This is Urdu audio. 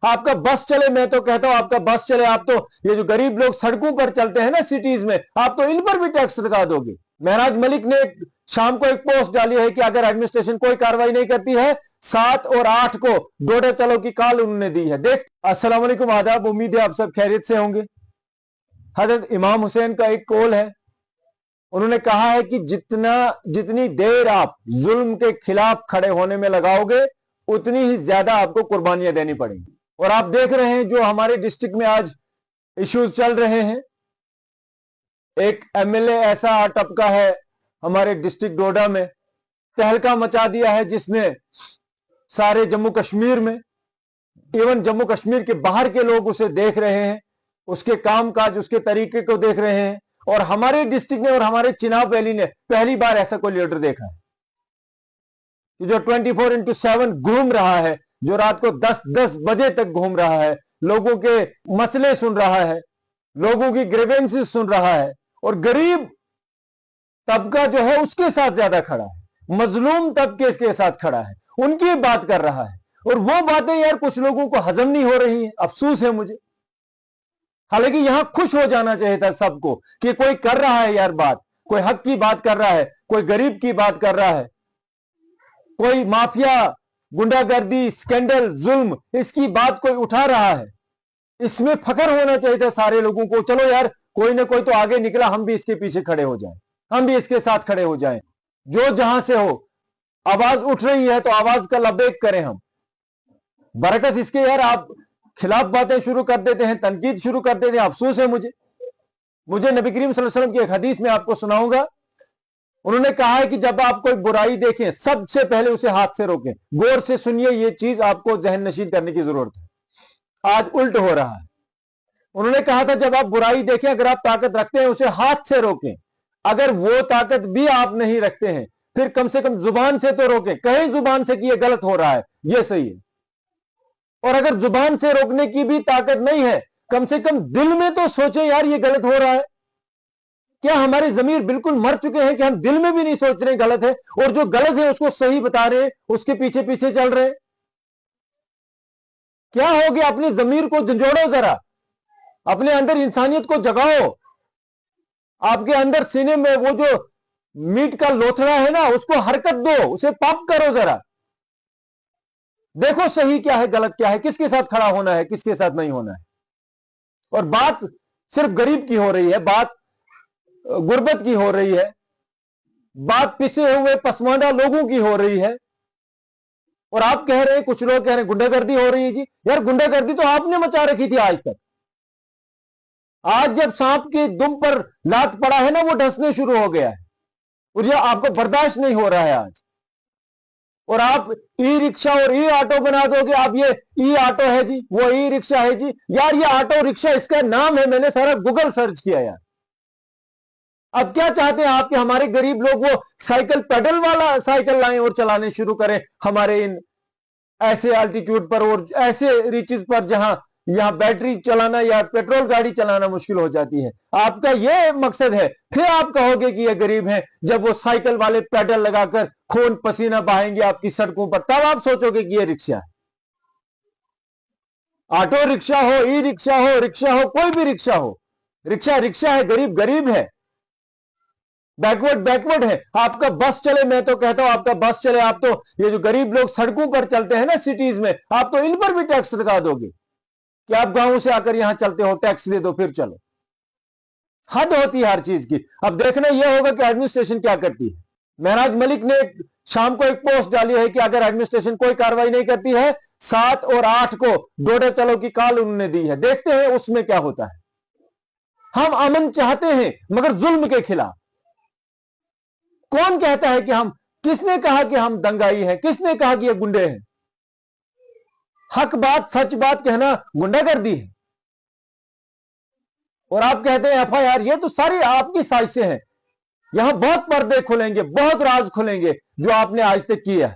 آپ کا بس چلے, میں تو کہتا ہوں آپ کا بس چلے, آپ تو یہ جو غریب لوگ سڑکوں پر چلتے ہیں نا سٹیز میں, آپ تو ان پر بھی ٹیکس لگا دو گے. مہراج ملک نے شام کو ایک پوسٹ ڈالی ہے کہ اگر ایڈمنسٹریشن کوئی کاروائی نہیں کرتی ہے 7 اور 8 کو ڈوڈے چلو کی کال انہوں نے دی ہے. دیکھ, السلام علیکم, آداب, امید ہے آپ سب خیریت سے ہوں گے. حضرت امام حسین کا ایک قول ہے, انہوں نے کہا ہے کہ جتنی دیر آپ ظلم کے خلاف کھڑے ہونے میں لگاؤ گے اتنی ہی زیادہ آپ کو قربانیاں دینی پڑیں گی. اور آپ دیکھ رہے ہیں جو ہمارے ڈسٹرکٹ میں آج ایشوز چل رہے ہیں, ایک ایم ایل اے ایسا ٹپکا ہے ہمارے ڈسٹرکٹ ڈوڈا میں, تہلکہ مچا دیا ہے, جس نے سارے جموں کشمیر میں, ایون جموں کشمیر کے باہر کے لوگ اسے دیکھ رہے ہیں, اس کے کام کاج, اس کے طریقے کو دیکھ رہے ہیں. اور ہمارے ڈسٹرکٹ میں اور ہمارے چناب ویلی نے پہلی بار ایسا کوئی لیڈر دیکھا ہے کہ جو 24/7 گھوم رہا ہے, جو رات کو 10 بجے تک گھوم رہا ہے, لوگوں کے مسئلے سن رہا ہے, لوگوں کی گریونسز سن رہا ہے, اور غریب طبقہ جو ہے اس کے ساتھ زیادہ کھڑا ہے, مظلوم طبقے کے ساتھ کھڑا ہے, ان کی بات کر رہا ہے. اور وہ باتیں یار کچھ لوگوں کو ہضم نہیں ہو رہی ہیں, افسوس ہے مجھے. حالانکہ یہاں خوش ہو جانا چاہیے تھا سب کو کہ کوئی کر رہا ہے یار بات, کوئی حق کی بات کر رہا ہے, کوئی غریب کی بات کر رہا ہے, کوئی مافیا, گنڈا گردی, سکینڈل, ظلم, اس کی بات کوئی اٹھا رہا ہے. اس میں فخر ہونا چاہیے تھا سارے لوگوں کو, چلو یار کوئی نہ کوئی تو آگے نکلا, ہم بھی اس کے پیچھے کھڑے ہو جائیں, ہم بھی اس کے ساتھ کھڑے ہو جائیں. جو جہاں سے ہو آواز اٹھ رہی ہے تو آواز کا لبیک کریں ہم. برعکس اس کے یار آپ خلاف باتیں شروع کر دیتے ہیں, تنقید شروع کر دیتے ہیں. افسوس ہے مجھے نبی کریم صلی اللہ علیہ وسلم کی ایک حدیث میں آپ کو سناؤں گا. انہوں نے کہا ہے کہ جب آپ کوئی برائی دیکھیں سب سے پہلے اسے ہاتھ سے روکیں. غور سے سنیے, یہ چیز آپ کو ذہن نشین کرنے کی ضرورت ہے, آج الٹ ہو رہا ہے. انہوں نے کہا تھا جب آپ برائی دیکھیں, اگر آپ طاقت رکھتے ہیں اسے ہاتھ سے روکیں. اگر وہ طاقت بھی آپ نہیں رکھتے ہیں پھر کم سے کم زبان سے تو روکیں, کہیں زبان سے کہ یہ غلط ہو رہا ہے, یہ صحیح ہے. اور اگر زبان سے روکنے کی بھی طاقت نہیں ہے, کم سے کم دل میں تو سوچیں یار یہ غلط ہو رہا ہے. کیا ہمارے ضمیر بالکل مر چکے ہیں کہ ہم دل میں بھی نہیں سوچ رہے غلط ہے, اور جو غلط ہے اس کو صحیح بتا رہے ہیں, اس کے پیچھے پیچھے چل رہے ہیں؟ کیا ہو گیا؟ اپنے ضمیر کو جھنجھوڑو ذرا, اپنے اندر انسانیت کو جگاؤ. آپ کے اندر سینے میں وہ جو میٹ کا لوتھڑا ہے نا, اس کو حرکت دو, اسے پاپ کرو ذرا. دیکھو صحیح کیا ہے, غلط کیا ہے, کس کے ساتھ کھڑا ہونا ہے, کس کے ساتھ نہیں ہونا ہے. اور بات صرف غریب کی ہو رہی ہے, بات غربت کی ہو رہی ہے, بات پسے ہوئے پسماندہ لوگوں کی ہو رہی ہے. اور آپ کہہ رہے ہیں, کچھ لوگ کہہ رہے ہیں گنڈا گردی ہو رہی ہے. جی یار گنڈا گردی تو آپ نے مچا رکھی تھی آج تک. آج جب سانپ کی دم پر لات پڑا ہے نا, وہ ڈھسنے شروع ہو گیا ہے, اور یہ آپ کو برداشت نہیں ہو رہا ہے آج. اور آپ ای رکشا اور ای آٹو بنا دو گے, آپ یہ ای آٹو ہے جی, وہ ای رکشا ہے جی. یار یہ آٹو رکشا اس کا نام ہے, میں نے سارا گوگل سرچ کیا یار. اب کیا چاہتے ہیں آپ کہ ہمارے غریب لوگ وہ سائیکل پیڈل والا سائیکل لائیں اور چلانے شروع کریں ہمارے ان ایسے الٹیٹیوڈ پر اور ایسے ریچز پر جہاں یہاں بیٹری چلانا یا پیٹرول گاڑی چلانا مشکل ہو جاتی ہے. آپ کا یہ مقصد ہے, پھر آپ کہو گے کہ یہ غریب ہیں. جب وہ سائیکل والے پیڈل لگا کر خون پسینہ بہائیں گے آپ کی سڑکوں پر, تب آپ سوچو گے کہ یہ رکشا ہے. آٹو رکشا ہو, ای رکشا ہو, کوئی بھی رکشا ہو, رکشا رکشا ہے, غریب غریب ہے, بیکورڈ ہے. آپ کا بس چلے, میں تو کہتا ہوں آپ کا بس چلے, آپ تو یہ جو غریب لوگ سڑکوں پر چلتے ہیں نا سٹیز میں, آپ تو ان پر بھی ٹیکس لگا دو گے کہ آپ گاؤں سے آ کر یہاں چلتے ہو, ٹیکس دے دو پھر چلو. حد ہوتی ہے ہر چیز کی. اب دیکھنا یہ ہوگا کہ ایڈمنسٹریشن کیا کرتی ہے. مہراج ملک نے شام کو ایک پوسٹ ڈالی ہے کہ اگر ایڈمنسٹریشن کوئی کاروائی نہیں کرتی ہے 7 اور 8 کو ڈوڈے چلو کی کال انہوں نے دی ہے. دیکھتے ہیں اس میں کیا ہوتا ہے. ہم امن چاہتے ہیں مگر ظلم کے خلاف. کون کہتا ہے کہ ہم, کس نے کہا کہ ہم دنگائی ہیں, کس نے کہا کہ یہ گنڈے ہیں. حق بات سچ بات کہنا گنڈا گردی ہے. اور آپ کہتے ہیں ایف آئی آر, یہ تو ساری آپ کی سازشیں ہیں. یہاں بہت پردے کھلیں گے, بہت راز کھلیں گے جو آپ نے آج تک کیا ہے.